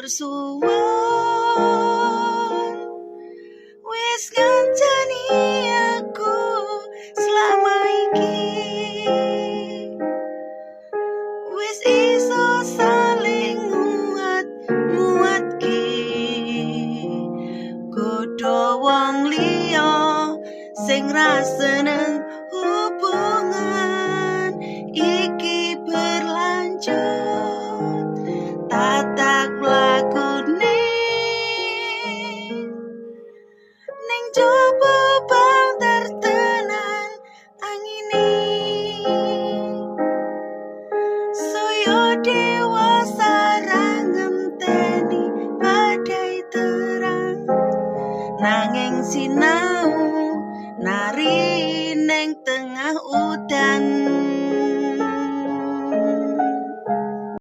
matur suwun wis ngancani aku selama iki, wis iso saling nguatke godho wong liya sing ra seneng hubungan iki berlanjut. Tatak lakune ning jaba bang tertenan angine, saya dewasa ra ngenteni badai terang, nanging sinau nari neng tengah udan.